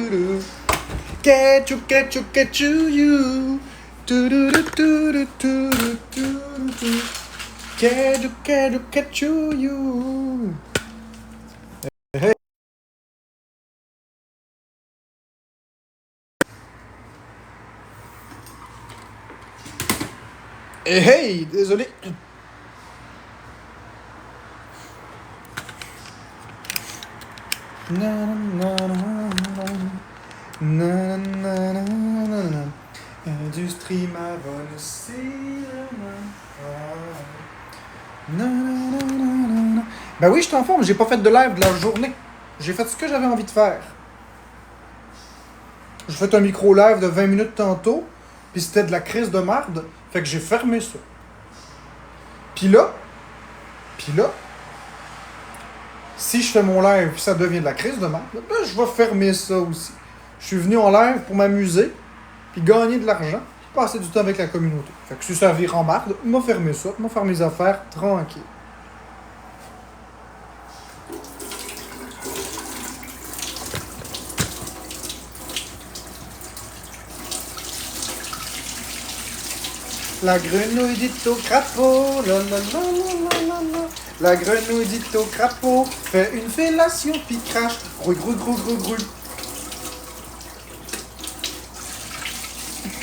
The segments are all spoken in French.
do. Get you, you. Do do do do do do do do. Get you. Hey. Hey, désolé. Industrie Marronne, c'est Ben oui, je suis en forme, j'ai pas fait de live de la journée. J'ai fait ce que j'avais envie de faire. J'ai fait un micro-live de 20 minutes tantôt, puis c'était de la crise de marde, fait que j'ai fermé ça. Puis là, si je fais mon live et ça devient de la crise de marde, ben je vais fermer ça aussi. Je suis venu en live pour m'amuser, puis gagner de l'argent, puis passer du temps avec la communauté. Fait que si ça vire en marde, m'a fermé ça, m'a faire mes affaires tranquille. La grenouille dit au crapaud, la la la la la la. La grenouille dit au crapaud, fait une fellation puis crache, grouille, grouille, grouille, grouille, grouille.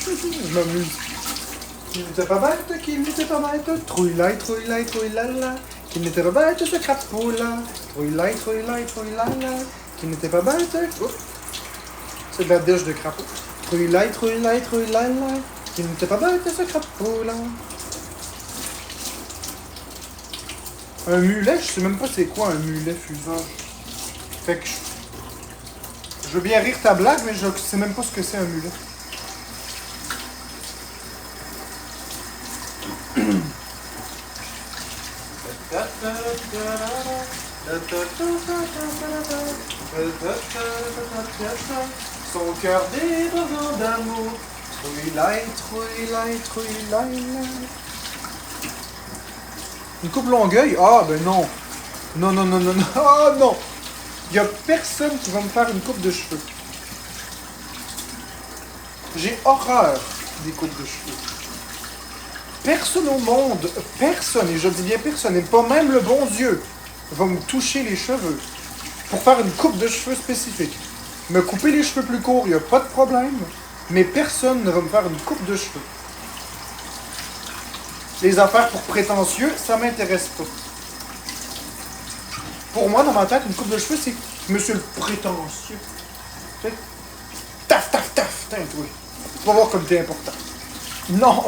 Je m'amuse. Qui n'était pas bête, qui n'était pas bête, trouille-la, trouille-la, trouille-la-la. Qui n'était pas bête, ce crapaud-là, trouille-la, trouille-la, trouille-la-la. Qui n'était pas bête, oh. C'est de la dèche de crapaud. Trouille-la, trouille-la, trouille-la-la. Qui n'était pas bête, ce crapaud-là. Un mulet, je sais même pas c'est quoi un mulet fusage. Fait que je veux bien rire ta blague, mais je sais même pas ce que c'est un mulet. Son cœur débordant d'amour. Trouille-la, trouille-la, trouille-la. Une coupe Longueuil? Ah, ben non. Non, non, non, non, non. Oh non! Il y a personne qui va me faire une coupe de cheveux. J'ai horreur des coupes de cheveux. Personne au monde, personne, et je dis bien personne, et pas même le bon Dieu, va me toucher les cheveux pour faire une coupe de cheveux spécifique. Me couper les cheveux plus courts, il n'y a pas de problème, mais personne ne va me faire une coupe de cheveux. Les affaires pour prétentieux, ça m'intéresse pas. Pour moi, dans ma tête, une coupe de cheveux, c'est monsieur le prétentieux. Fait, taf, taf, taf, tain, toi. Tu vas voir comme t'es important. Non!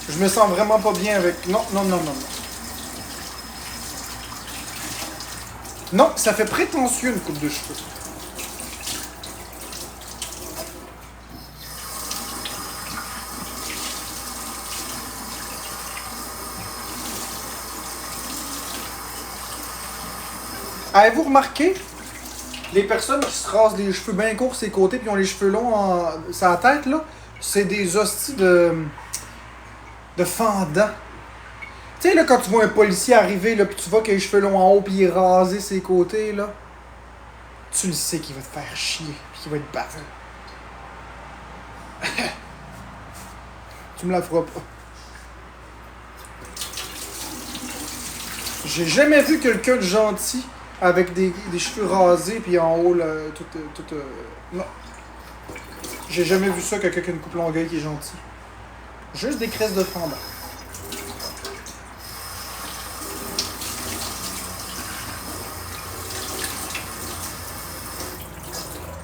Je me sens vraiment pas bien avec... Non, non, non, non, non. Non, ça fait prétentieux, une coupe de cheveux. Avez-vous remarqué, les personnes qui se rasent les cheveux bien courts sur les côtés puis ont les cheveux longs sur la tête, là, c'est des hosties de fendants. Tu sais, là, quand tu vois un policier arriver, là, puis tu vois qu'il a les cheveux longs en haut puis il est rasé ses côtés, là, tu le sais qu'il va te faire chier puis qu'il va être baveux. Tu me la feras pas. J'ai jamais vu quelqu'un de gentil avec des cheveux rasés puis en haut, là, tout non. J'ai jamais vu ça, quelqu'un qui a une coupe Longueuil qui est gentil. Juste des cresses de fendant.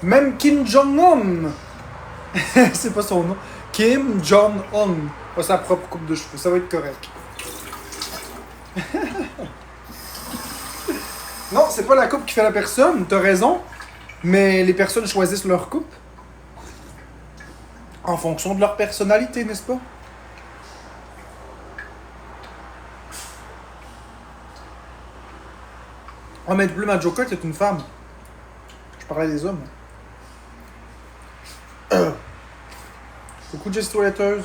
Même Kim Jong-un, c'est pas son nom, Kim Jong-un a sa propre coupe de cheveux. Ça va être correct. Non, c'est pas la coupe qui fait la personne, t'as raison, mais les personnes choisissent leur coupe en fonction de leur personnalité, n'est-ce pas? Oh, mais plus ma Joker, c'est une femme. Je parlais des hommes. Coucou Jessie Toiletteuse.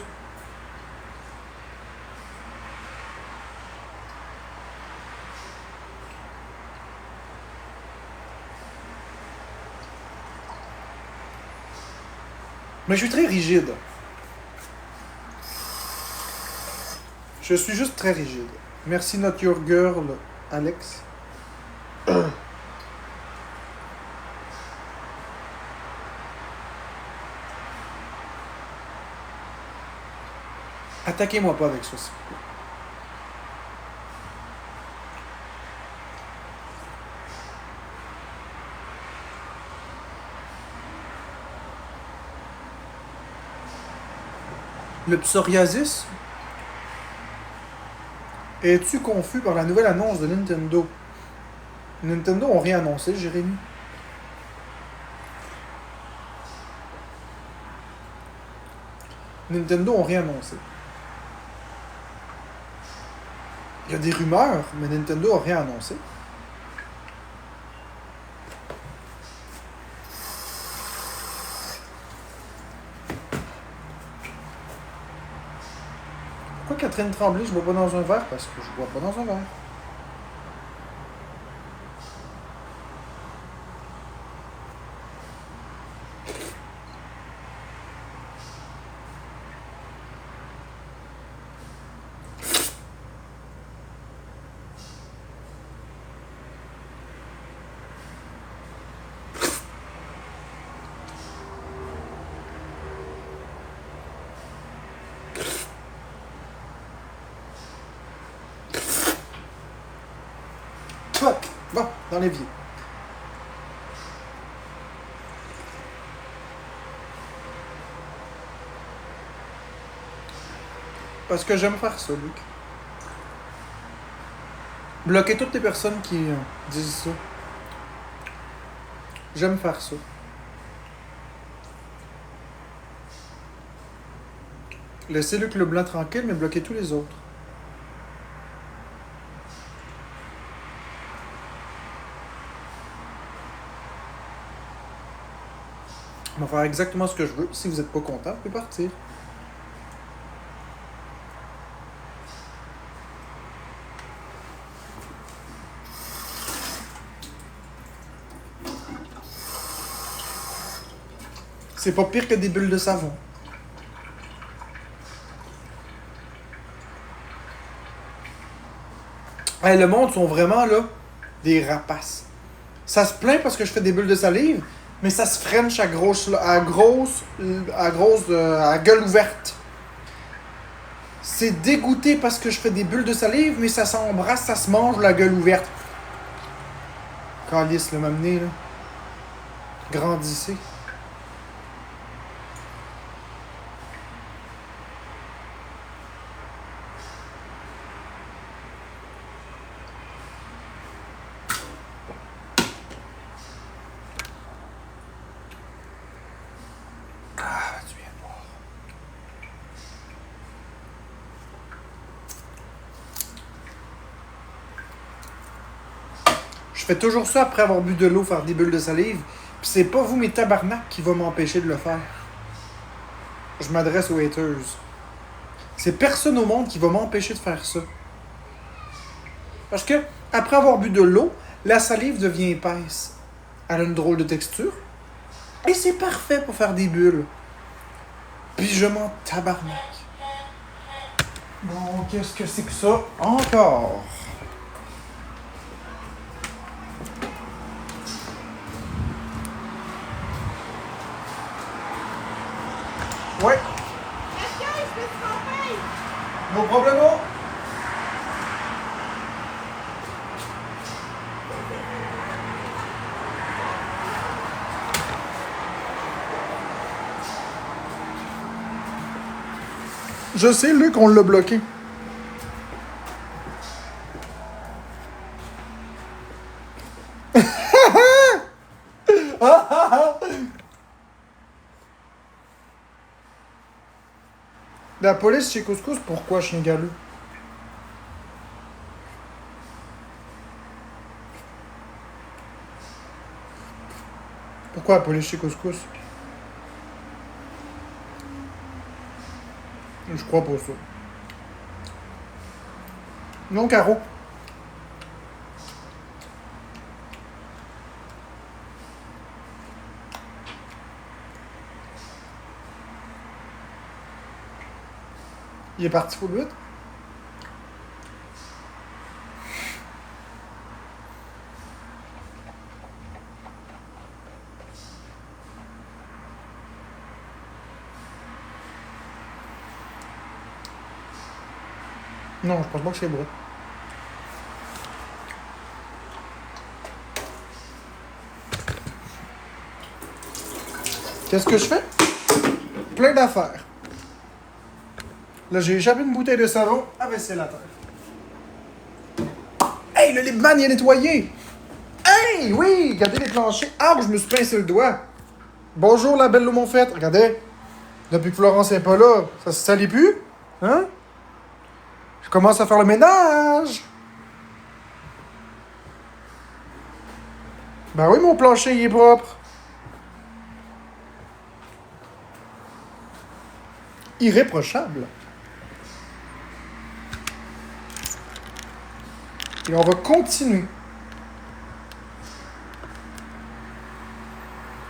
Mais je suis très rigide. Je suis juste très rigide. Merci Not Your Girl, Alex. Attaquez-moi pas avec ça, s'il vous plaît. Le psoriasis? Es-tu confus par la nouvelle annonce de Nintendo? Nintendo ont rien annoncé, Jérémy. Nintendo ont rien annoncé. Il y a des rumeurs, mais Nintendo a rien annoncé. Pourquoi Catherine Tremblay, je bois pas dans un verre? Parce que je bois pas dans un verre. Va, dans l'évier. Parce que j'aime faire ça, Luc. Bloquer toutes les personnes qui disent ça. J'aime faire ça. Laissez Luc Leblanc tranquille, mais bloquez tous les autres. On va faire exactement ce que je veux. Si vous n'êtes pas content, vous pouvez partir. C'est pas pire que des bulles de savon. Hey, le monde sont vraiment là des rapaces. Ça se plaint parce que je fais des bulles de salive, mais ça se french à gueule ouverte. C'est dégoûté parce que je fais des bulles de salive, mais ça s'embrasse, ça se mange la gueule ouverte. Calice, le m'amener, là. Grandissez. Je fais toujours ça après avoir bu de l'eau, faire des bulles de salive. Puis c'est pas vous, mes tabarnak, qui va m'empêcher de le faire. Je m'adresse aux haters. C'est personne au monde qui va m'empêcher de faire ça. Parce que, après avoir bu de l'eau, la salive devient épaisse. Elle a une drôle de texture. Et c'est parfait pour faire des bulles. Puis je m'en tabarnak. Bon, qu'est-ce que c'est que ça? Encore. Ouais. No problemo. Je sais, Luc, on l'a bloqué. La police chez Couscous, pourquoi chien galeux? Pourquoi la police chez Couscous? Je crois pas ça. Non, Caro. Il est parti pour le but. Non, je pense pas que c'est brut. Qu'est-ce que je fais? Plein d'affaires. Là, j'ai échappé une bouteille de savon à vaisselle à terre. Hey, le Liebman, il est nettoyé! Hey, oui! Regardez les planchers. Ah, je me suis pincé le doigt. Bonjour, la belle Laumont-Fête. Regardez. Depuis que Florence n'est pas là, ça se salit plus? Hein? Je commence à faire le ménage. Ben oui, mon plancher, il est propre. Irréprochable. Et on va continuer.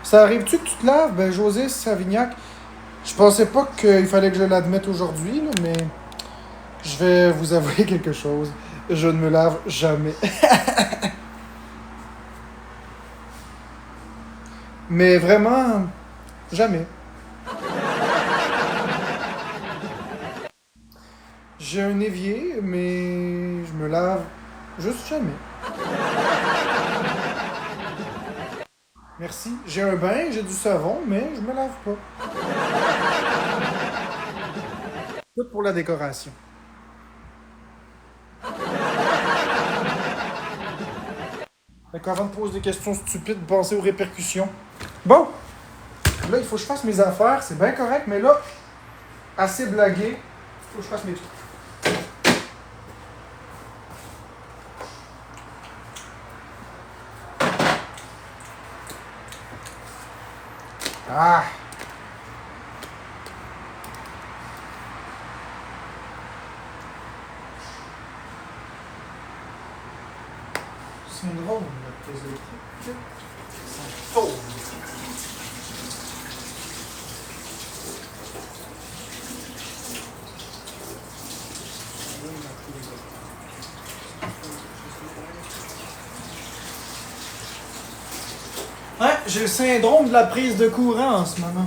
Ça arrive-tu que tu te laves? Ben, José Savignac, je pensais pas qu'il fallait que je l'admette aujourd'hui, là, mais je vais vous avouer quelque chose. Je ne me lave jamais. Mais vraiment, jamais. J'ai un évier, mais je me lave juste jamais. Merci. J'ai un bain, j'ai du savon, mais je me lave pas. Tout pour la décoration. D'accord, avant de poser des questions stupides, pensez aux répercussions. Bon, là, il faut que je fasse mes affaires, c'est bien correct, mais là, assez blagué, il faut que je fasse mes trucs. Ah! Syndrome de prise électrique. Symptômes. Ouais, j'ai le syndrome de la prise de courant en ce moment.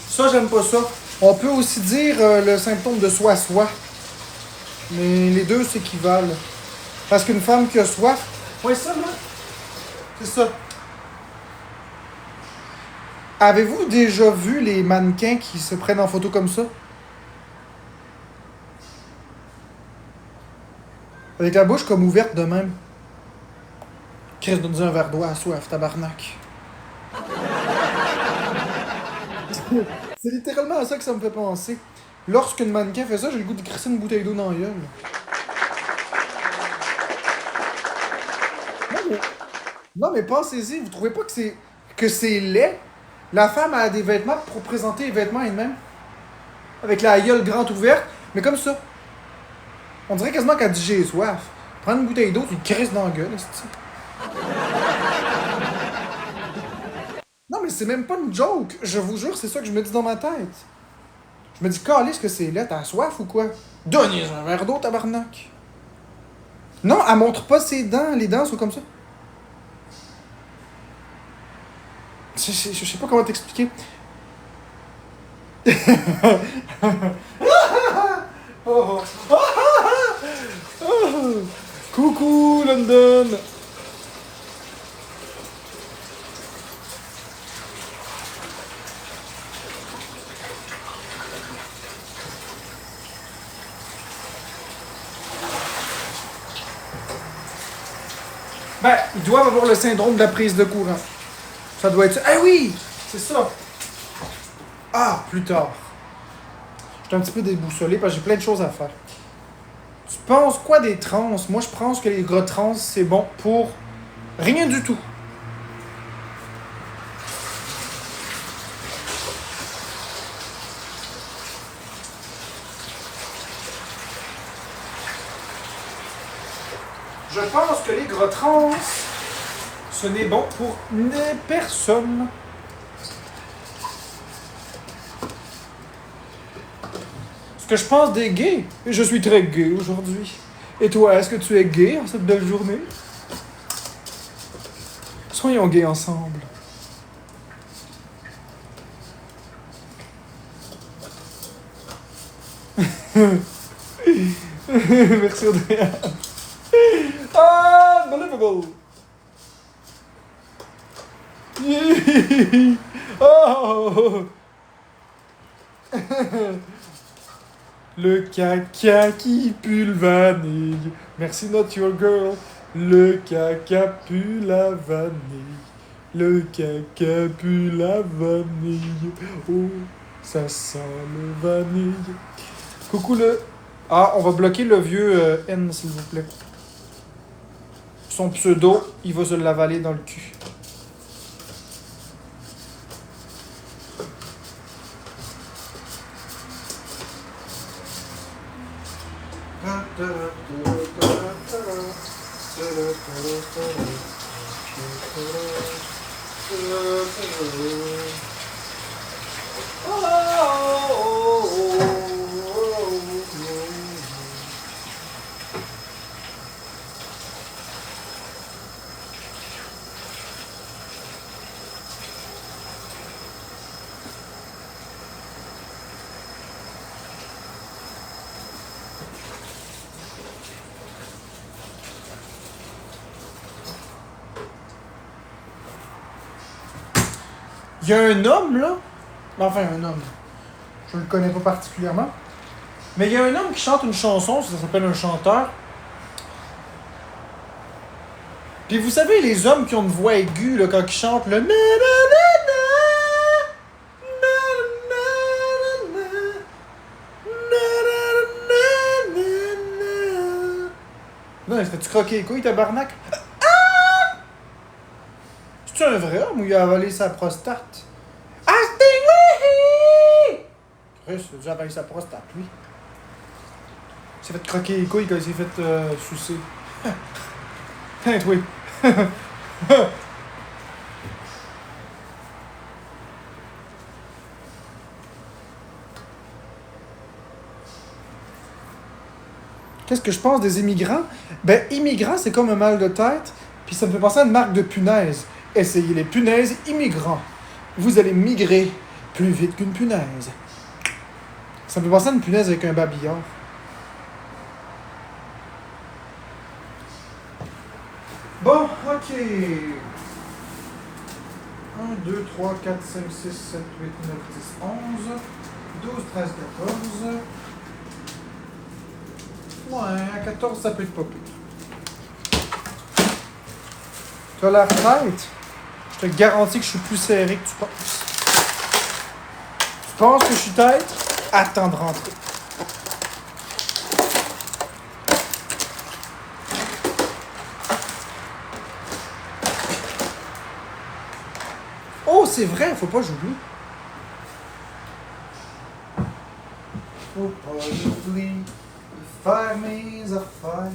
Ça, j'aime pas ça. On peut aussi dire le symptôme de soi-soi. Mais les deux s'équivalent. Parce qu'une femme qui a soif... Ouais, ça, là. C'est ça. Avez-vous déjà vu les mannequins qui se prennent en photo comme ça? Avec la bouche comme ouverte de même. Chris, donne-nous un verre d'eau à soif, tabarnak. C'est littéralement à ça que ça me fait penser. Lorsqu'une mannequin fait ça, j'ai le goût de crisser une bouteille d'eau dans la gueule. Non, mais pensez-y, vous trouvez pas que c'est laid? La femme a des vêtements pour présenter les vêtements elle-même. Avec la gueule grande ouverte, mais comme ça. On dirait quasiment qu'elle dit j'ai soif. Prends une bouteille d'eau, tu te crisses dans la gueule, c'est-tu? Non, mais c'est même pas une joke. Je vous jure, c'est ça que je me dis dans ma tête. Je me dis, calisse que c'est laid, t'as soif ou quoi? Donnez un verre d'eau, tabarnak. Non, elle montre pas ses dents, les dents sont comme ça. Je sais pas comment t'expliquer. Oh, oh. Oh. Coucou London. Ben, ils doivent avoir le syndrome de la prise de courant. Ça doit être ça. Eh oui! C'est ça. Ah, plus tard. J'étais un petit peu déboussolé parce que j'ai plein de choses à faire. Tu penses quoi des trans? Moi, je pense que les gras trans, c'est bon pour rien du tout. Je pense que les gras trans, ce n'est bon pour personne. Ce que je pense des gays. Et je suis très gay aujourd'hui. Et toi, est-ce que tu es gay en cette belle journée? Soyons gays ensemble. Merci Audrey. Ah, unbelievable. Yeah. Oh. Le caca qui pue le vanille. Merci Not Your Girl. Le caca pue la vanille. Le caca pue la vanille. Oh, ça sent le vanille. Coucou le... Ah, on va bloquer le vieux N, s'il vous plaît. Son pseudo, il va se l'avaler dans le cul. Il y a un homme, là. Enfin, un homme. Je le connais pas particulièrement. Mais il y a un homme qui chante une chanson, ça s'appelle un chanteur. Puis vous savez, les hommes qui ont une voix aiguë, là, quand ils chantent le... Non, il fait-tu croquer les couilles, tabarnak? C'est-tu un vrai homme ou il a avalé sa prostate? Ah, Stingray! Chris, il a déjà avalé sa prostate, lui. Il s'est fait croquer les couilles quand il s'est fait sucer. Hein, oui. Qu'est-ce que je pense des immigrants? Ben, immigrants, c'est comme un mal de tête, puis ça me fait penser à une marque de punaises. Essayez les punaises immigrants. Vous allez migrer plus vite qu'une punaise. Ça me fait penser à une punaise avec un babillard. Bon, ok. 1, 2, 3, 4, 5, 6, 7, 8, 9, 10, 11, 12, 13, 14. Ouais, à 14, ça peut être pas pire. Tu as l'air tête? Je te garantis que je suis plus serré que tu penses. Tu penses que je suis tête? Attends de rentrer. Oh, c'est vrai, faut pas que j'oublie. Faut pas que j'oublie de faire mes affaires,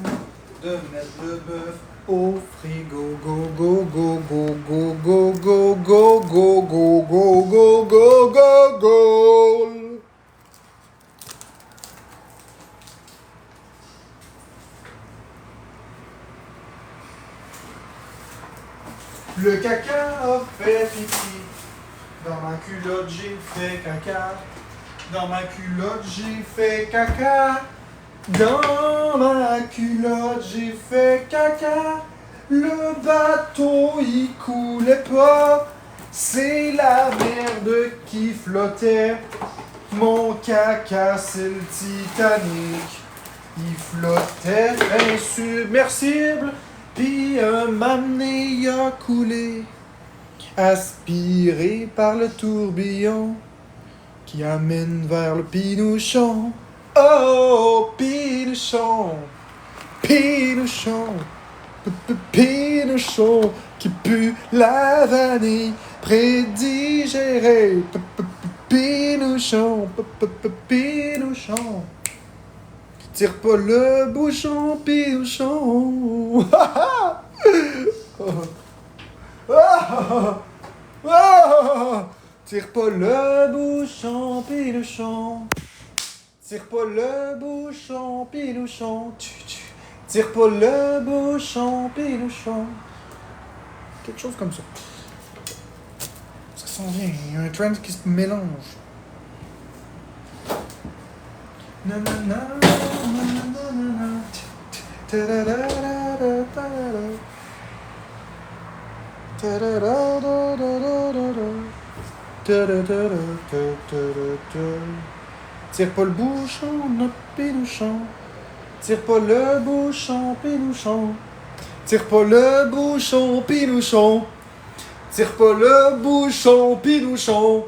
de mettre le bœuf au frigo. Go, go, go, go, go, go, go, go, go, go, go, go, go, go, go. Le caca a fait pipi. Dans ma culotte, j'ai fait caca. Dans ma culotte, j'ai fait caca. Dans ma culotte, j'ai fait caca. Le bateau, il coulait pas. C'est la merde qui flottait. Mon caca, c'est le Titanic. Il flottait insubmersible. Puis un mané il a coulé, aspiré par le tourbillon qui amène vers le Pinouchon. Oh, Pinouchon, Pinouchon, Pinouchon qui pue la vanille prédigérée. Pinouchon, Pinouchon. Tire pas le bouchon, Pinouchon. Tire pas le bouchon, Pinouchon. Tire pas le bouchon, pilouchon. Tire pas le bouchon, pilouchon. Quelque chose comme ça. Ça s'en vient. Il y a un trend qui se mélange. Tire pas le bouchon, notre pilouchon. Tire pas le bouchon, pilouchon. Tire pas le bouchon, pilouchon. Tire pas le bouchon, pilouchon.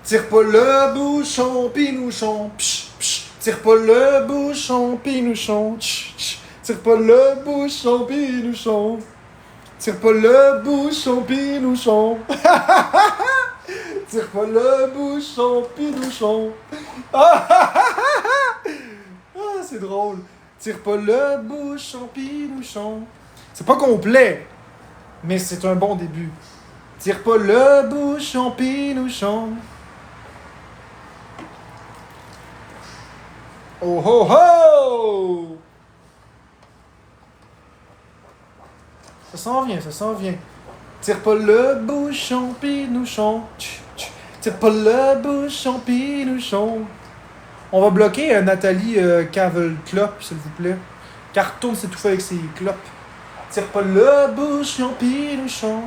Tire pas le bouchon, pilouchon. Psh, psh. Tire pas le bouchon, pilouchon. Tch, tch. Tire pas le bouchon, pilouchon. Tire pas le bouchon, pilouchon. Tire pas le bouchon, pilouchon. Ah, c'est drôle. Tire pas le bouchon, pilouchon. C'est pas complet, mais c'est un bon début. Tire pas le bouchon, pilouchon. Oh ho ho! Ça s'en vient, ça s'en vient. Tire pas le bouchon, pilouchon. Tire pas le bouchon, pilouchon. On va bloquer Nathalie Cave-Clop, s'il vous plaît. Car retourne s'étouffer avec ses clopes. Tire pas le bouchon, pilouchon.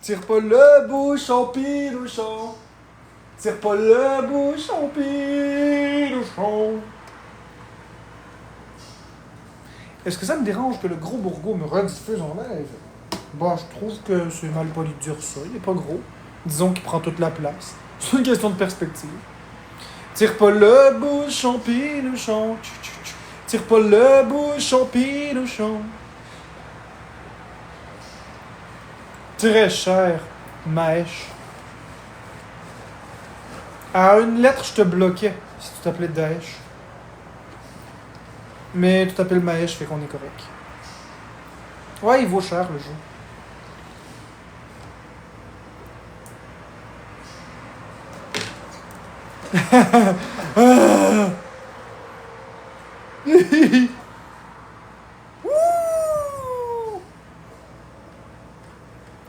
Tire pas le bouchon, pilouchon. Tire pas le bouchon, pilouchon. Est-ce que ça me dérange que le gros bourgo me rediffuse en live? Bah, je trouve que c'est mal poli de dire ça. Il est pas gros. Disons qu'il prend toute la place. C'est une question de perspective. Tire pas le bouchon, pilouchon. Tire pas le bouchon, pilouchon. Très cher, Maèche. À une lettre, je te bloquais si tu t'appelais Daesh. Mais tu t'appelles Maèche, fait qu'on est correct. Ouais, il vaut cher le jeu.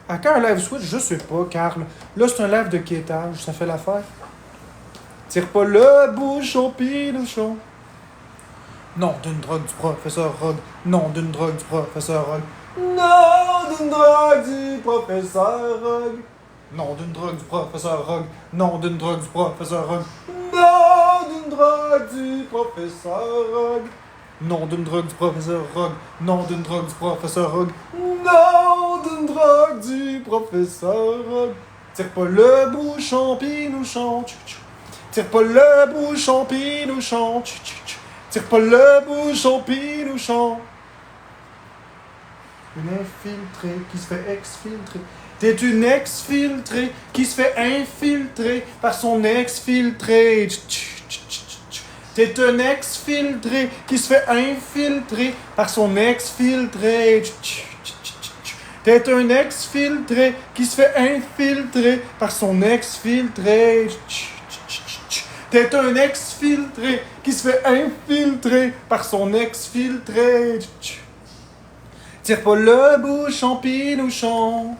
À quand un live switch? Je sais pas, Carl. Là, c'est un live de quêtage, ça fait l'affaire. Tire pas le bouchon, pilouchon. Non, d'une drogue du professeur Rogue. Non, d'une drogue du professeur Rogue. Non, d'une drogue du professeur Rogue. Non, d'une drogue du professeur Rogue. Non, d'une drogue du professeur Rogue. Non, d'une drogue du professeur Rogue. Non, d'une drogue du professeur Rogue. Non, d'une drogue du professeur Rogue. Non, d'une drogue du professeur Rogue. Tire pas le bouchon, pilouchon. Tire pas le bouchon, pilouchon. Tire pas le bouchon, pilouchon. Une infiltrée qui se fait exfiltrer. T'es une exfiltrée qui se fait infiltrer par son exfiltré. T'es un exfiltré qui se fait infiltrer par son exfiltré. T'es un exfiltré qui se fait infiltrer par son exfiltré. T'es un exfiltré qui se fait infiltrer par son exfiltré. Tire pas le bouchon, pilouchon.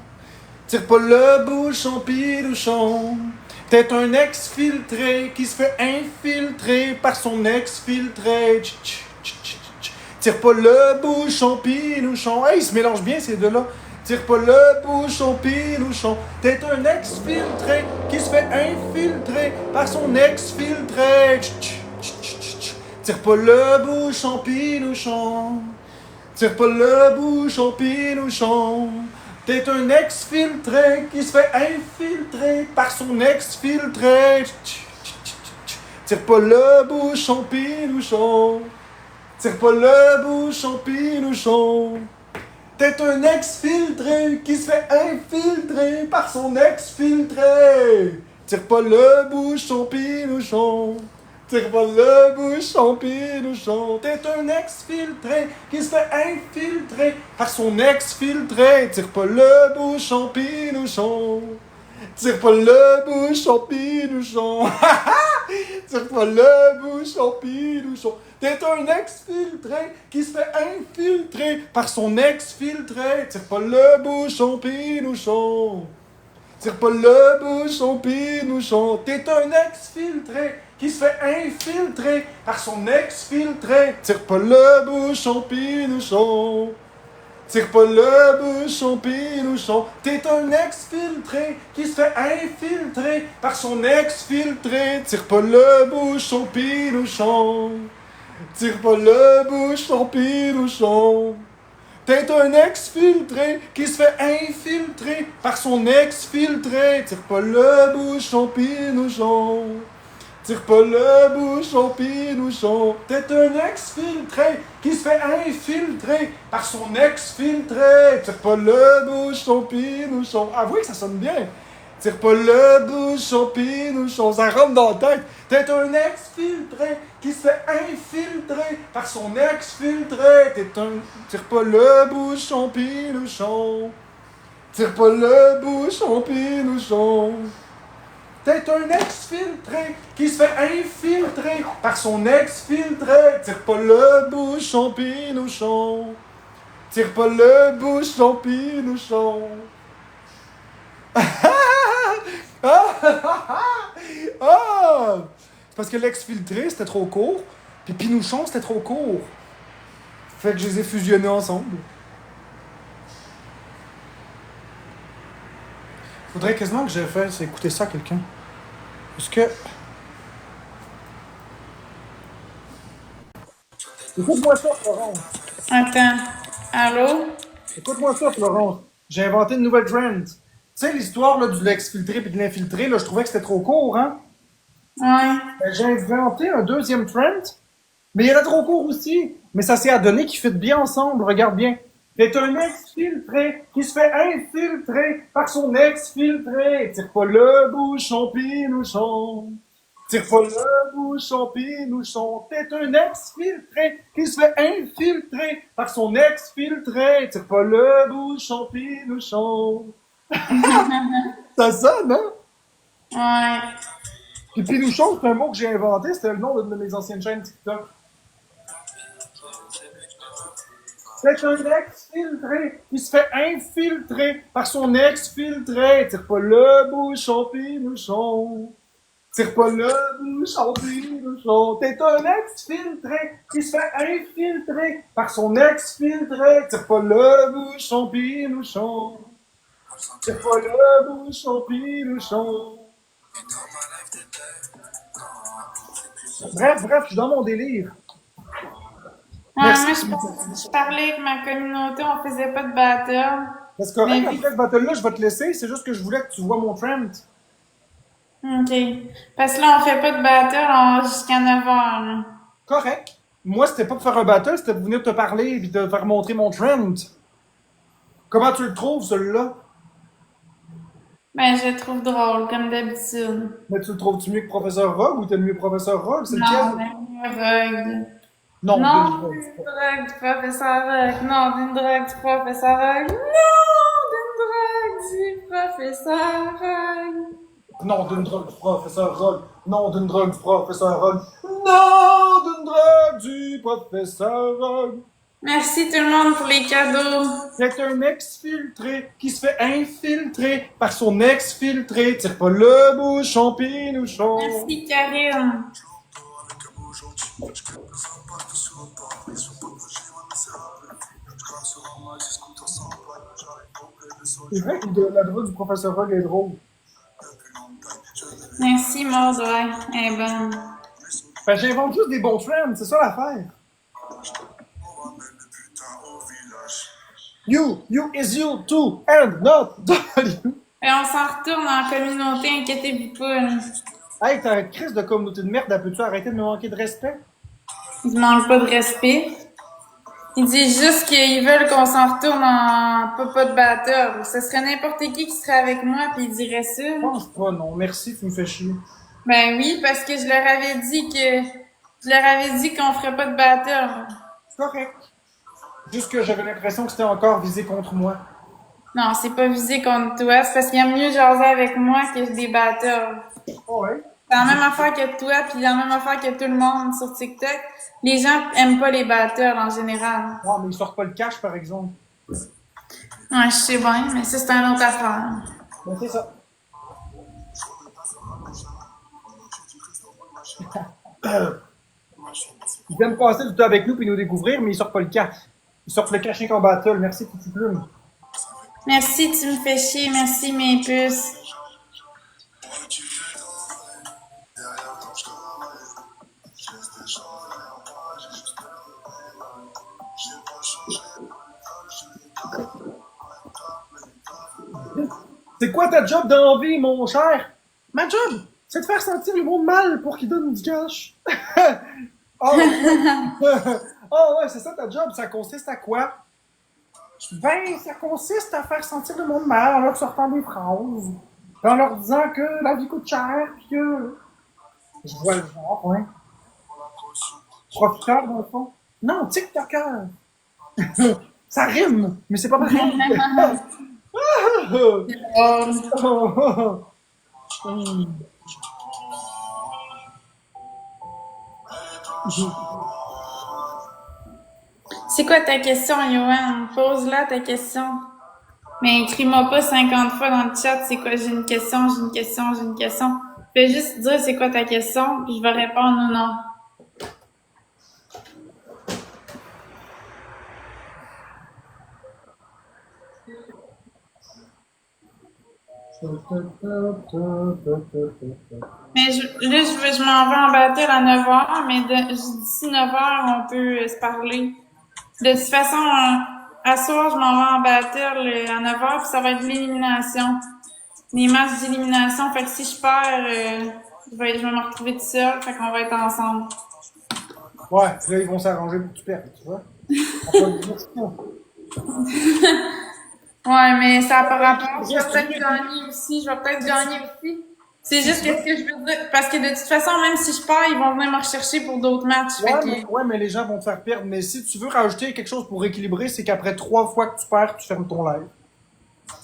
Tire pas le bouchon, pilouchon. T'es un exfiltré qui se fait infiltrer par son exfiltré. Tire pas le bouchon, pilouchon. Hey, ils se mélangent bien ces deux-là. Tire pas le bouchon, pilouchon. T'es un exfiltré qui se fait infiltrer par son exfiltré. Tire pas le bouchon, pilouchon. Tire pas le bouchon, pilouchon. T'es un exfiltré qui se fait infiltrer par son exfiltré. Tire pas le bouchon, pilouchon. Tire pas le bouchon, pilouchon. T'es un exfiltré qui se fait infiltrer par son exfiltré. Tire pas le bouchon, pilouchon. Tire pas le bouchon, pinouchon. T'es un exfiltré qui se fait infiltrer par son exfiltré. Tire pas le bouchon, pinouchon. Tire pas le bouchon, pinouchon. Tire pas le bouchon, pinouchon. T'es un exfiltré qui se fait infiltrer par son exfiltré. Tire pas le bouchon, pinouchon. Tire pas le bouchon, pinouchon. T'es un exfiltré qui se fait infiltrer par son exfiltré. Tire pas le bouchon, pinouchon. Tire pas le bouchon, pinouchon. T'es un exfiltré qui se fait infiltrer par son exfiltré. Tire pas le bouchon, pinouchon. Tire pas le bouchon, pinouchon. T'es un exfiltré qui se fait infiltrer par son exfiltré. Tire pas le bouchon, pinouchon. Tire pas le bouchon, pinouchon. T'es un exfiltré qui se fait infiltrer par son exfiltré. Tire pas le bouchon, pinouchon. Avouez que ça sonne bien. Tire pas le bouchon, pinouchon. Ça rentre dans la tête. T'es un exfiltré qui se fait infiltrer par son exfiltré. Tire pas le bouchon, pinouchon. Tire pas le bouchon, pinouchon. T'es un exfiltré qui se fait infiltrer par son exfiltré. Tire pas le bouchon, pinouchon. Tire pas le bouchon, pinouchon. C'est parce que l'exfiltré c'était trop court, puis pinouchon c'était trop court. Fait que je les ai fusionnés ensemble. Faudrait quasiment que je fasse écouter ça à quelqu'un. Parce que. Écoute-moi ça, Florence. Attends. Allô? Écoute-moi ça, Florence. J'ai inventé une nouvelle trend. Tu sais, l'histoire là, du l'exfiltré et de l'infiltré, là, je trouvais que c'était trop court, hein? Ouais. J'ai inventé un deuxième trend, mais il era trop court aussi. Mais ça s'est adonné qu'ils fit bien ensemble, regarde bien. T'es un exfiltré qui se fait infiltrer par son exfiltré. Tire pas le bouchon, pinouchon. Tire pas le bouchon, pinouchon. T'es un exfiltré qui se fait infiltrer par son exfiltré. Tire pas le bouchon, pinouchon. Ça sonne, hein? Ouais. Puis pinouchon, c'est un mot que j'ai inventé. C'était le nom d'une de mes anciennes chaînes TikTok. C'est un exfiltré qui se fait infiltrer par son exfiltré. Tire pas le bouchon, pinouchon. Tire pas le bouchon, pinouchon. T'es un exfiltré qui se fait infiltrer par son exfiltré. Tire pas le bouchon, pinouchon. Tire pas le bouchon, pinouchon. Bref, je suis dans mon délire. Ouais, Merci. moi, je parlais avec ma communauté, on faisait pas de battle. C'est correct, Mais après ce battle-là, je vais te laisser. C'est juste que je voulais que tu vois mon trend. OK. Parce que là, on fait pas de battle jusqu'à 9h, là. Correct. Moi, c'était pas pour faire un battle, c'était pour venir te parler et te faire montrer mon trend. Comment tu le trouves, celui-là? Ben, je le trouve drôle, comme d'habitude. Mais tu le trouves-tu mieux que Professeur Rogue ou t'aimes mieux Professeur Rogue? C'est Non, lequel? ben, Rogue. Non, Non, d'une Rogue. d'une drogue du professeur Rogue. Non, d'une drogue du professeur Rogue. Non, d'une drogue du professeur Rogue. Non, d'une drogue du Professeur Rogue. Non, d'une drogue du Professeur Rogue. Non, d'une drogue du Professeur Rogue. Merci tout le monde pour les cadeaux. C'est un exfiltré qui se fait infiltrer par son exfiltré. Tire pas le bouchon, pinouchon. Merci Karine. C'est vrai que la drogue du Professeur Rogue est drôle. Merci Maud, ouais. Elle est bonne. Ben, j'invente juste des bons trends, c'est ça l'affaire. You is you too, and not you. Et on s'en retourne en communauté, inquiétez-vous pas. Là. Hey, t'as une crise de communauté de merde, peux-tu arrêter de me manquer de respect? Ils manquent pas de respect. Ils disent juste qu'ils veulent qu'on s'en retourne en pas de battle. Ce serait n'importe qui serait avec moi puis il dirait ça. Je pense pas, non. Merci, tu me fais chier. Ben oui, parce que je leur avais dit qu'on ferait pas de battle. Correct. Juste que j'avais l'impression que c'était encore visé contre moi. Non, c'est pas visé contre toi, c'est parce qu'il aime mieux jaser avec moi que des battles. Oh ouais. C'est la même affaire que toi, puis la même affaire que tout le monde sur TikTok. Les gens aiment pas les battles en général. Non, mais il sort pas le cash, par exemple. Ouais, je sais bien, mais ça, c'est une autre affaire. Ben, c'est ça. Ils viennent passer du temps avec nous puis nous découvrir, mais ils sortent pas le cash. Ils sortent le cash qu'en battle. Merci, Petit Plume. Merci, tu me fais chier. Merci, mes puces. C'est quoi ta job d'envie, mon cher? Ma job, c'est de faire sentir le monde mal pour qu'il donne du cash. Oh, oh ouais, c'est ça ta job. Ça consiste à quoi? Ben, ça consiste à faire sentir le monde mal en leur sortant des phrases. En leur disant que la vie coûte cher, puis que... Je vois le genre, ouais. Profiteur, dans le fond. Non, TikToker. Ça rime, mais c'est pas pareil. C'est quoi ta question, Johan? Pose-la ta question. Mais écris-moi pas 50 fois dans le chat, c'est quoi, j'ai une question, j'ai une question, j'ai une question. Fais juste dire c'est quoi ta question, puis je vais répondre ou non. Mais je m'en vais en battle à 9h, mais d'ici 9h, on peut se parler. De toute façon, à soir, je m'en vais en battle à 9h, puis ça va être l'élimination. Les matchs d'élimination, fait que si je perds, je vais me retrouver toute seule, fait qu'on va être ensemble. Ouais, là, ils vont s'arranger pour que tu perdes, tu vois. Ouais, mais ça a pas rapport. Je vais peut-être gagner aussi. Je vais peut-être gagner aussi. C'est juste que ce que je veux dire. Parce que de toute façon, même si je perds, ils vont venir me rechercher pour d'autres matchs. Fait que... Ouais, mais les gens vont te faire perdre. Mais si tu veux rajouter quelque chose pour équilibrer, c'est qu'après 3 fois que tu perds, tu fermes ton live.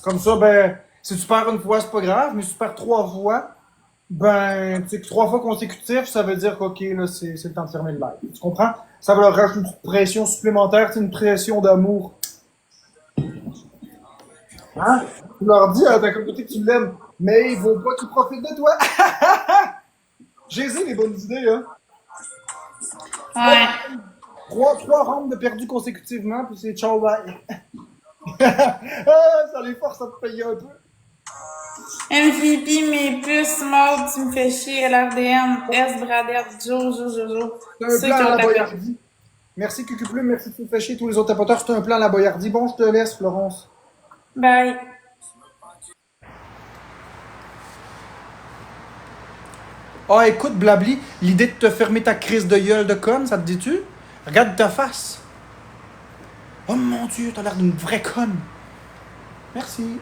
Comme ça, ben, si tu perds une fois, c'est pas grave, mais si tu perds 3 fois, ben, tu sais que 3 fois consécutives, ça veut dire qu'ok, là, c'est le temps de fermer le live. Tu comprends? Ça va leur rajouter une petite pression supplémentaire, c'est une pression d'amour. Hein? Tu leur dis à ta communauté que tu l'aimes, mais ils vont pas qu'ils profitent de toi. J'ai les bonnes idées, hein. Ouais. Trois rounds de perdu consécutivement, puis c'est ciao bye. Ah, ça les force à te payer un peu. MVP, mes puces, Maud, tu me fais chier, LRDM, S, Bradette, Joe. C'est un plan à la boyardie. Merci Cucuplume, merci de te faire chier tous les autres tapoteurs. C'est un plan à la boyardie. Bon, je te laisse, Florence. Bye. Ah, écoute, Blabli, l'idée de te fermer ta crise de gueule de conne, ça te dit-tu? Regarde ta face. Oh mon Dieu, t'as l'air d'une vraie conne. Merci.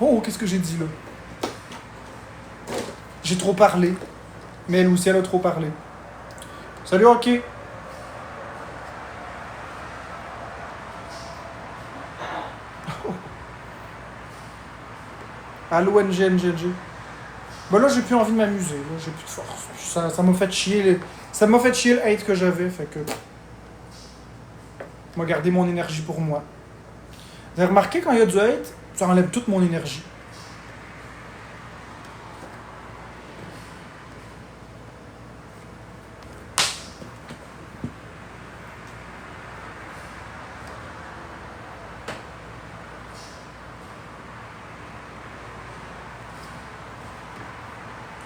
Oh, qu'est-ce que j'ai dit là? J'ai trop parlé. Mais elle aussi, elle a trop parlé. Salut, ok. Allô, NGNGG. Bah là, j'ai plus envie de m'amuser. Là, j'ai plus de force. Ça m'a fait chier. Ça m'a fait chier le hate que j'avais. Fait que. Je vais garder mon énergie pour moi. Vous avez remarqué, quand il y a du hate, ça enlève toute mon énergie.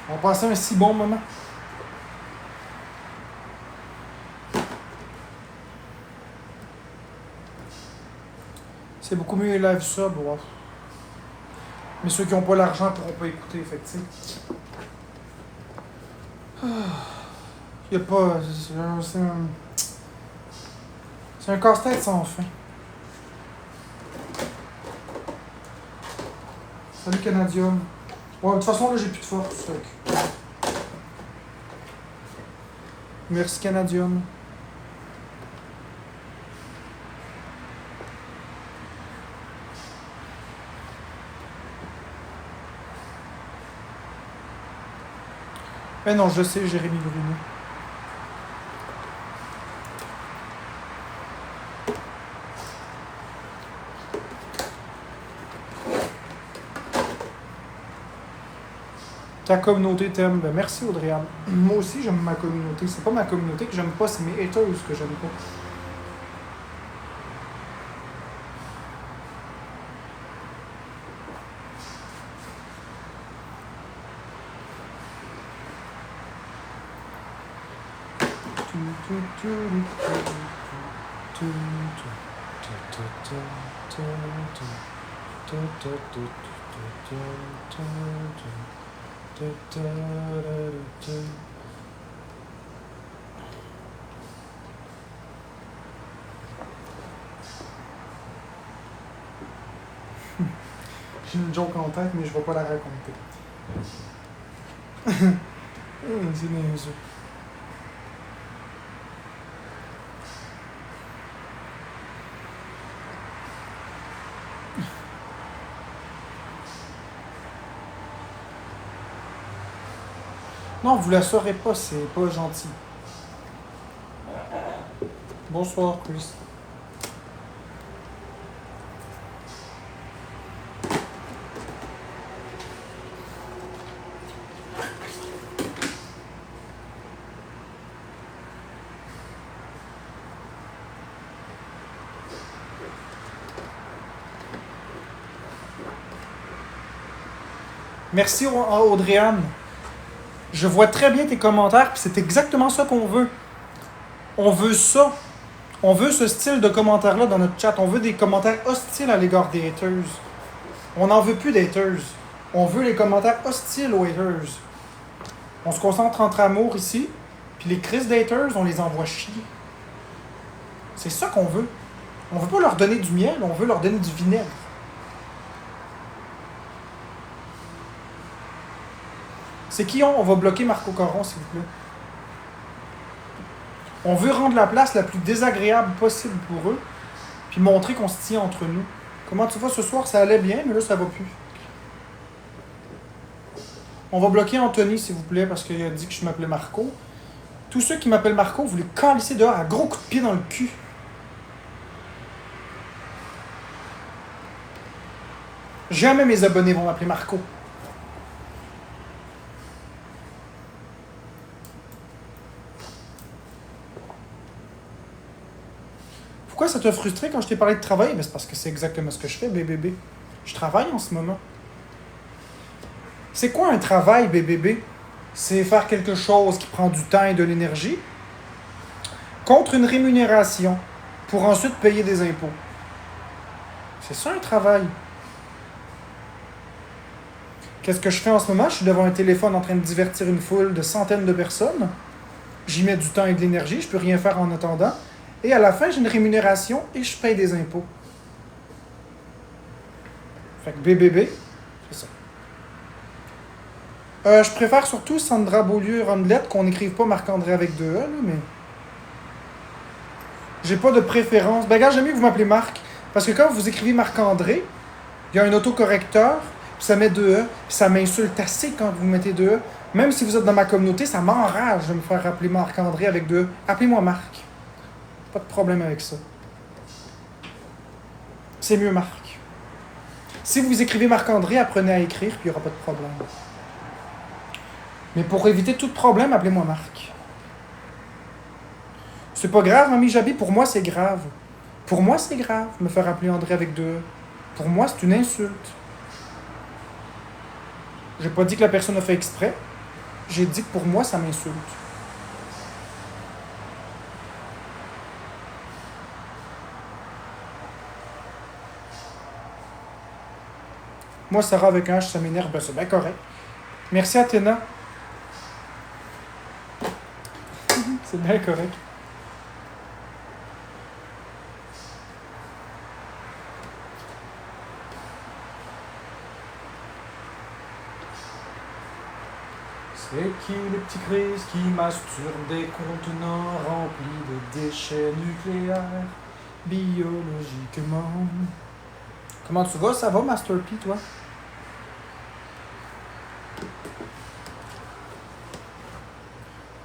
On va passer un si bon moment. C'est beaucoup mieux les live sub, ouais. Mais ceux qui n'ont pas l'argent pourront pas écouter, fait que tu sais. Y a pas. C'est un casse-tête sans fin. Salut Canadium. Ouais, de toute façon, là, j'ai plus de force. Merci Canadium. Eh non, je sais, Jérémy Bruno. Ta communauté t'aime. Ben, merci Audrey-Anne. Moi aussi, j'aime ma communauté. C'est pas ma communauté que j'aime pas, c'est mes haters que j'aime pas. J'ai une joke en tête, mais je vais pas la raconter. C'est niaiseux. Non, vous la saurez pas, c'est pas gentil. Bonsoir, Chris. Merci Audrey-Anne. Je vois très bien tes commentaires, puis c'est exactement ça qu'on veut. On veut ça. On veut ce style de commentaires-là dans notre chat. On veut des commentaires hostiles à l'égard des haters. On n'en veut plus d'haters. On veut les commentaires hostiles aux haters. On se concentre entre amour ici, puis les crises d'haters, on les envoie chier. C'est ça qu'on veut. On veut pas leur donner du miel, on veut leur donner du vinaigre. C'est qui on va bloquer Marco Coron, s'il vous plaît. On veut rendre la place la plus désagréable possible pour eux, puis montrer qu'on se tient entre nous. Comment tu vas ce soir? Ça allait bien, mais là, ça va plus. On va bloquer Anthony, s'il vous plaît, parce qu'il a dit que je m'appelais Marco. Tous ceux qui m'appellent Marco, vous les calissez dehors à gros coups de pied dans le cul. Jamais mes abonnés vont m'appeler Marco. Pourquoi ça t'a frustré quand je t'ai parlé de travail? Ben, c'est parce que c'est exactement ce que je fais, bébé. Je travaille en ce moment. C'est quoi un travail, bébé? C'est faire quelque chose qui prend du temps et de l'énergie contre une rémunération pour ensuite payer des impôts. C'est ça un travail. Qu'est-ce que je fais en ce moment? Je suis devant un téléphone en train de divertir une foule de centaines de personnes. J'y mets du temps et de l'énergie, je peux rien faire en attendant. Et à la fin, j'ai une rémunération et je paye des impôts. Fait que bébé, c'est ça. Je préfère surtout Sandra Beaulieu-Rondelette qu'on n'écrive pas Marc-André avec deux E, là, mais... J'ai pas de préférence. Ben, gars, j'aime mieux que vous m'appelez Marc. Parce que quand vous écrivez Marc-André, il y a un autocorrecteur, puis ça met deux E, puis ça m'insulte assez quand vous mettez deux E. Même si vous êtes dans ma communauté, ça m'enrage de me faire appeler Marc-André avec deux E. Appelez-moi Marc. Pas de problème avec ça. C'est mieux Marc. Si vous écrivez Marc-André, apprenez à écrire, puis il n'y aura pas de problème. Mais pour éviter tout problème, appelez-moi Marc. C'est pas grave, Mamie Jabi, pour moi c'est grave. Pour moi c'est grave, me faire appeler André avec deux E. Pour moi c'est une insulte. J'ai pas dit que la personne a fait exprès. J'ai dit que pour moi ça m'insulte. Moi, Sarah avec un H, ça m'énerve, ben c'est bien correct. Merci Athéna. C'est bien correct. C'est qui les petits Chris qui masturbent des contenants remplis de déchets nucléaires biologiquement? Comment tu vas? Ça va, Master P, toi?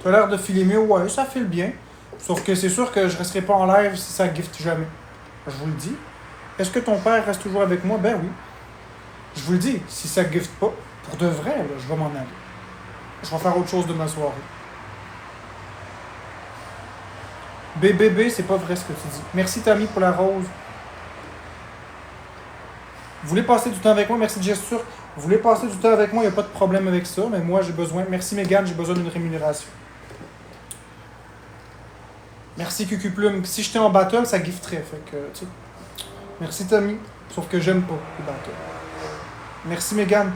Tu as l'air de filer mieux? Ouais, ça file bien. Sauf que c'est sûr que je resterai pas en live si ça gift jamais. Je vous le dis. Est-ce que ton père reste toujours avec moi? Ben oui. Je vous le dis, si ça gift pas, pour de vrai, là, je vais m'en aller. Je vais faire autre chose de ma soirée. BBB, c'est pas vrai ce que tu dis. Merci Tammy pour la rose. Vous voulez passer du temps avec moi? Merci de gesture. Vous voulez passer du temps avec moi? Il n'y a pas de problème avec ça. Mais moi, j'ai besoin... Merci Mégane, j'ai besoin d'une rémunération. Merci QQ Plume. Si j'étais en battle, ça gifterait. Fait que, tu sais. Merci Tammy. Sauf que j'aime pas les battles. Merci Mégane.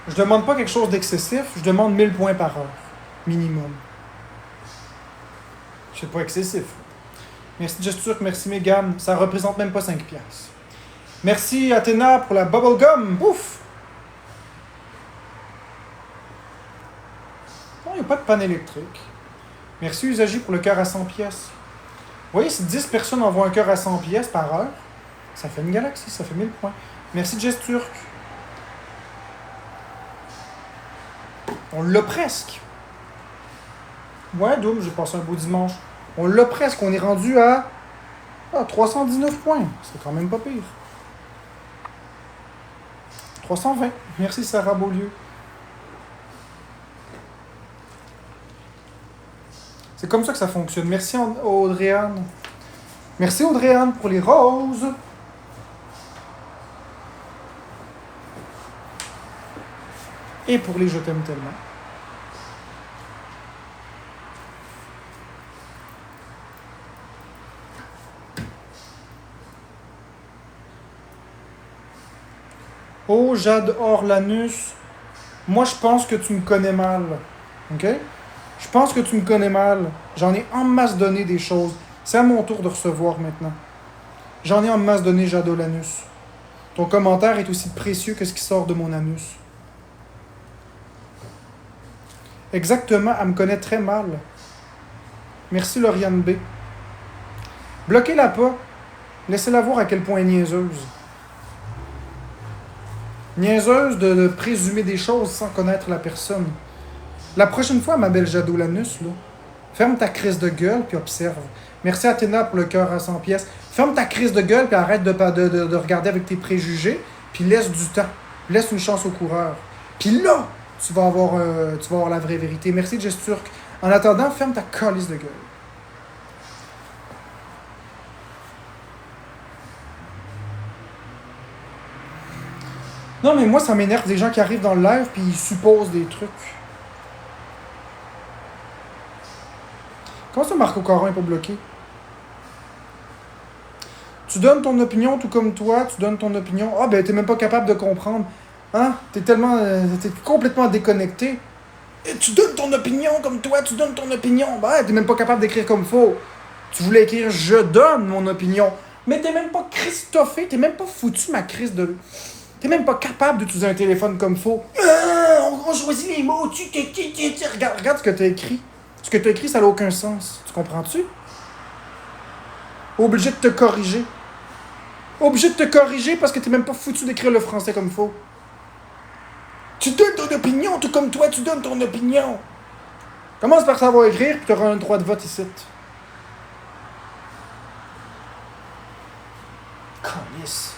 Je demande pas quelque chose d'excessif. Je demande 1000 points par heure. Minimum. C'est pas excessif. Merci gesture. Merci Mégane. Ça représente même pas 5$. Merci Athéna pour la bubblegum. Ouf! Non, il n'y a pas de panne électrique. Merci Usagi pour le cœur à 100$. Vous voyez, si 10 personnes envoient un cœur à 100$ par heure, ça fait une galaxie, ça fait 1000 points. Merci gesture. On l'a presque. Ouais, Doom, j'ai passé un beau dimanche. On l'a presque. On est rendu à 319 points. C'est quand même pas pire. 320. Merci Sarah Beaulieu. C'est comme ça que ça fonctionne. Merci Audrey-Anne. Merci Audrey-Anne pour les roses. Et pour les je t'aime tellement. Oh, Jade Orlanus. Moi, je pense que tu me connais mal. OK? Je pense que tu me connais mal. J'en ai en masse donné des choses. C'est à mon tour de recevoir maintenant. J'en ai en masse donné, Jade Orlanus. Ton commentaire est aussi précieux que ce qui sort de mon anus. Exactement, elle me connaît très mal. Merci Lauriane B. Bloquez-la pas. Laissez-la voir à quel point elle est niaiseuse. Niaiseuse de présumer des choses sans connaître la personne. La prochaine fois, ma belle Jadolanus, là, ferme ta crise de gueule puis observe. Merci Athéna pour le cœur à 100$. Ferme ta crise de gueule puis arrête de regarder avec tes préjugés puis laisse du temps. Laisse une chance au coureur. Puis là, tu vas avoir la vraie vérité. Merci Gesturk. En attendant, ferme ta calice de gueule. Non, mais moi, ça m'énerve des gens qui arrivent dans le live puis ils supposent des trucs. Comment ça, Marco Caron n'est pas bloqué? Tu donnes ton opinion tout comme toi, tu donnes ton opinion. Ah, ben, t'es même pas capable de comprendre. Hein? T'es complètement déconnecté. Et tu donnes ton opinion comme toi, tu donnes ton opinion. Ben, t'es même pas capable d'écrire comme faut. Tu voulais écrire « Je donne mon opinion ». Mais t'es même pas Christophé, t'es même pas foutu ma crise de... T'es même pas capable d'utiliser un téléphone comme faut. On choisit les mots. Regarde ce que t'as écrit. Ce que t'as écrit, ça n'a aucun sens. Tu comprends-tu? Obligé de te corriger. Obligé de te corriger parce que t'es même pas foutu d'écrire le français comme faut. Tu donnes ton opinion, tout comme toi, tu donnes ton opinion. Commence par savoir écrire, puis t'auras un droit de vote ici. Calice.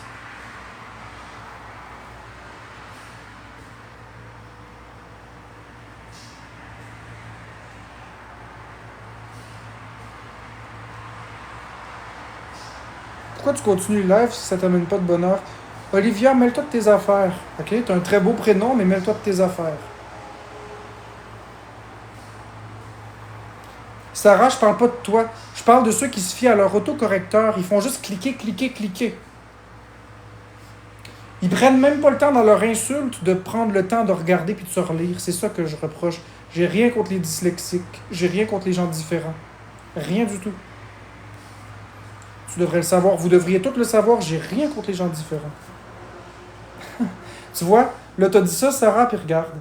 Pourquoi tu continues le live si ça t'amène pas de bonheur? Olivia, mêle-toi de tes affaires. OK? T'as un très beau prénom, mais mêle-toi de tes affaires. Sarah, je parle pas de toi. Je parle de ceux qui se fient à leur autocorrecteur. Ils font juste cliquer, cliquer, cliquer. Ils prennent même pas le temps dans leur insulte de prendre le temps de regarder puis de se relire. C'est ça que je reproche. J'ai rien contre les dyslexiques. J'ai rien contre les gens différents. Rien du tout. Tu devrais le savoir. Vous devriez tous le savoir. J'ai rien contre les gens différents. Tu vois? Là, t'as dit ça, Sarah, puis regarde.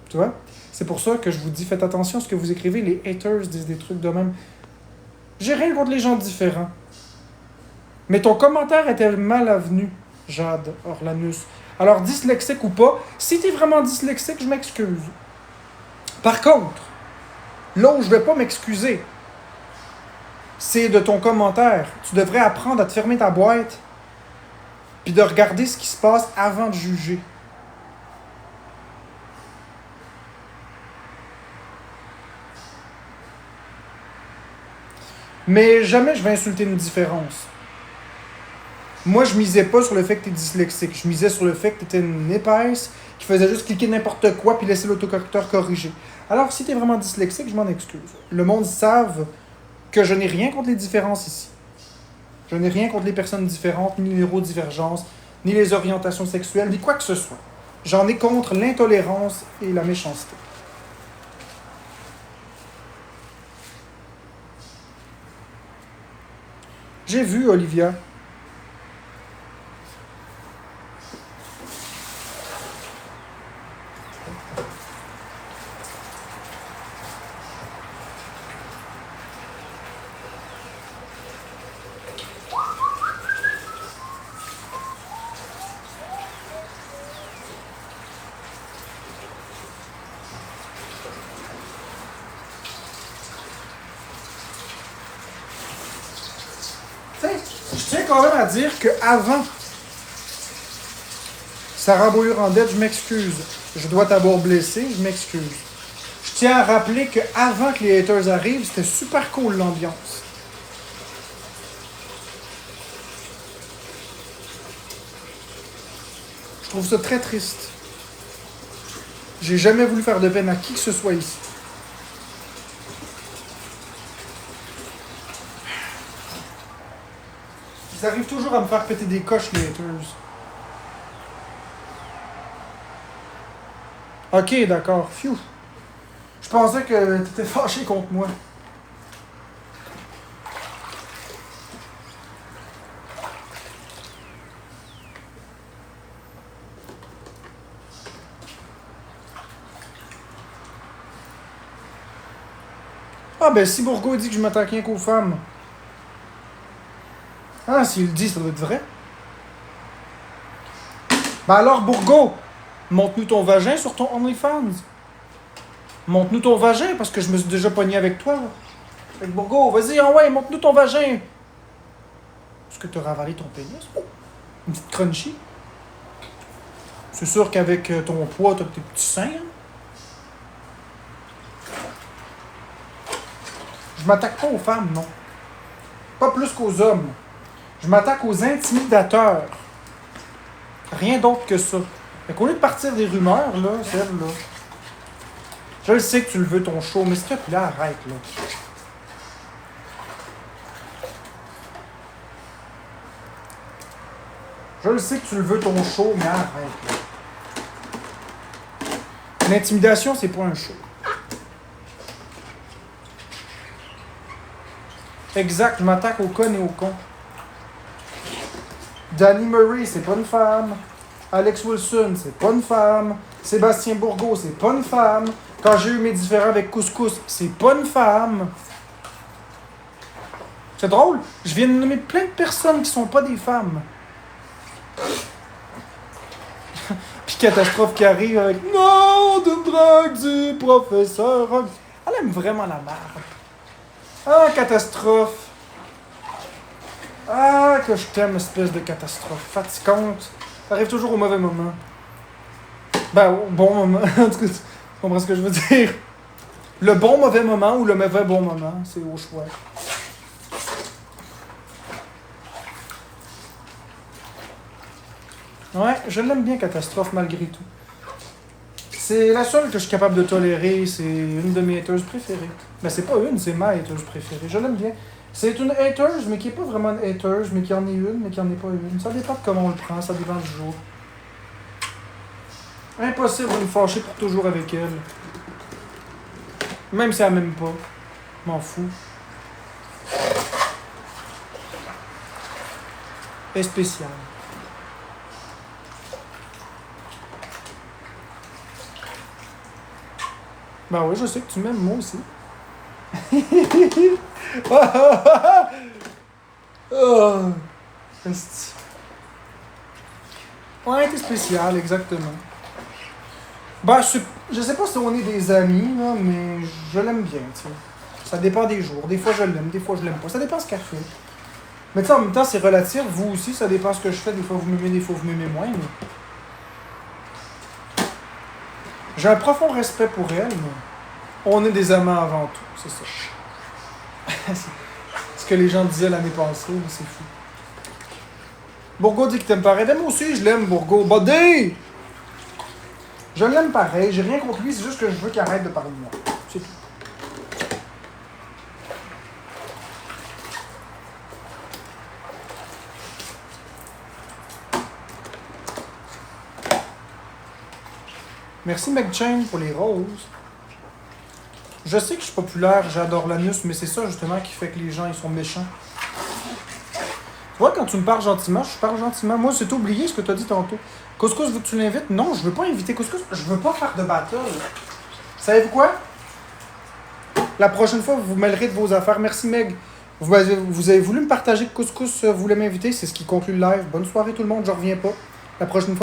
Tu vois? C'est pour ça que je vous dis, faites attention à ce que vous écrivez. Les haters disent des trucs de même. J'ai rien contre les gens différents. Mais ton commentaire était mal avenu, Jade Orlanus. Alors, dyslexique ou pas, si t'es vraiment dyslexique, je m'excuse. Par contre, là où je vais pas m'excuser, c'est de ton commentaire. Tu devrais apprendre à te fermer ta boîte puis de regarder ce qui se passe avant de juger. Mais jamais je vais insulter une différence. Moi, je misais pas sur le fait que tu es dyslexique. Je misais sur le fait que tu étais une épaisse qui faisait juste cliquer n'importe quoi puis laisser l'autocorrecteur corriger. Alors, si tu es vraiment dyslexique, je m'en excuse. Le monde savent que je n'ai rien contre les différences ici. Je n'ai rien contre les personnes différentes, ni les neurodivergences, ni les orientations sexuelles, ni quoi que ce soit. J'en ai contre l'intolérance et la méchanceté. J'ai vu, Olivia. Je tiens quand même à dire qu'avant Sarah Beaulieu-Randette, je m'excuse. Je dois t'avoir blessé, je m'excuse. Je tiens à rappeler qu'avant que les haters arrivent, c'était super cool l'ambiance. Je trouve ça très triste. J'ai jamais voulu faire de peine à qui que ce soit ici. Ils arrivent toujours à me faire péter des coches, les haters. Ok, d'accord. Phew. Je pensais que t'étais fâché contre moi. Ah ben si Bourgault dit que je m'attaque rien qu'aux femmes. Ah, s'il le dit, ça doit être vrai. Ben alors Bourgault, montre-nous ton vagin sur ton OnlyFans. Montre-nous ton vagin, parce que je me suis déjà pogné avec toi. Fait que Bourgault, vas-y, ouais, montre-nous ton vagin. Est-ce que tu as ravalé ton pénis? Oh, une petite crunchy. C'est sûr qu'avec ton poids, t'as tes petits seins. Hein? Je m'attaque pas aux femmes, non. Pas plus qu'aux hommes. Je m'attaque aux intimidateurs. Rien d'autre que ça. Fait qu'au lieu de partir des rumeurs, là, celle-là. Je le sais que tu le veux ton show, mais s'il te plaît, arrête, là. Je le sais que tu le veux ton show, mais arrête, là. L'intimidation, c'est pas un show. Exact, je m'attaque aux connes et aux cons. Danny Murray, c'est pas une femme. Alex Wilson, c'est pas une femme. Sébastien Bourgault, c'est pas une femme. Quand j'ai eu mes différends avec Couscous, c'est pas une femme. C'est drôle, je viens de nommer plein de personnes qui sont pas des femmes. Puis Catastrophe qui arrive avec « Non, d'une drogue du professeur. » Elle aime vraiment la merde. Ah, Catastrophe. Ah, que je t'aime, espèce de catastrophe. Fatigante. Ça arrive toujours au mauvais moment. Ben, au bon moment. En tout cas, tu comprends ce que je veux dire? Le bon mauvais moment ou le mauvais bon moment, c'est au choix. Ouais, je l'aime bien, Catastrophe, malgré tout. C'est la seule que je suis capable de tolérer. C'est une de mes haters préférées. Ben, c'est pas une, c'est ma haters préférée. Je l'aime bien. C'est une haters, mais qui n'est pas vraiment une haters, mais qui en est une, mais qui en est pas une. Ça dépend de comment on le prend, ça dépend du jour. Impossible de me fâcher pour toujours avec elle. Même si elle m'aime pas. M'en fous. Elle est spéciale. Ben oui, je sais que tu m'aimes, moi aussi. Oh, esti. Ouais, t'es spécial, exactement. Ben, je sais pas si on est des amis, là, mais je l'aime bien, tu sais. Ça dépend des jours. Des fois, je l'aime, des fois, je l'aime pas. Ça dépend ce qu'elle fait. Mais tu sais, en même temps, c'est relatif. Vous aussi, ça dépend ce que je fais. Des fois, vous m'aimez, des fois, vous m'aimez moins. Mais... J'ai un profond respect pour elle, mais on est des amants avant tout. C'est ça. C'est ce que les gens disaient l'année passée, mais c'est fou. Bourgo dit que t'aimes pareil. Ben, moi aussi, je l'aime, Bourgo. Buddy! Je l'aime pareil. J'ai rien contre lui. C'est juste que je veux qu'il arrête de parler de moi. C'est tout. Merci McChain pour les roses. Je sais que je suis populaire, j'adore l'anus, mais c'est ça justement qui fait que les gens ils sont méchants. Tu vois, quand tu me parles gentiment, je parle gentiment. Moi, c'est oublié ce que tu as dit tantôt. Couscous, veux que tu l'invites? Non, je veux pas inviter Couscous. Je veux pas faire de battle. Savez-vous quoi? La prochaine fois, vous vous mêlerez de vos affaires. Merci Meg. Vous avez voulu me partager que Couscous voulait m'inviter. C'est ce qui conclut le live. Bonne soirée tout le monde, je reviens pas. La prochaine fois.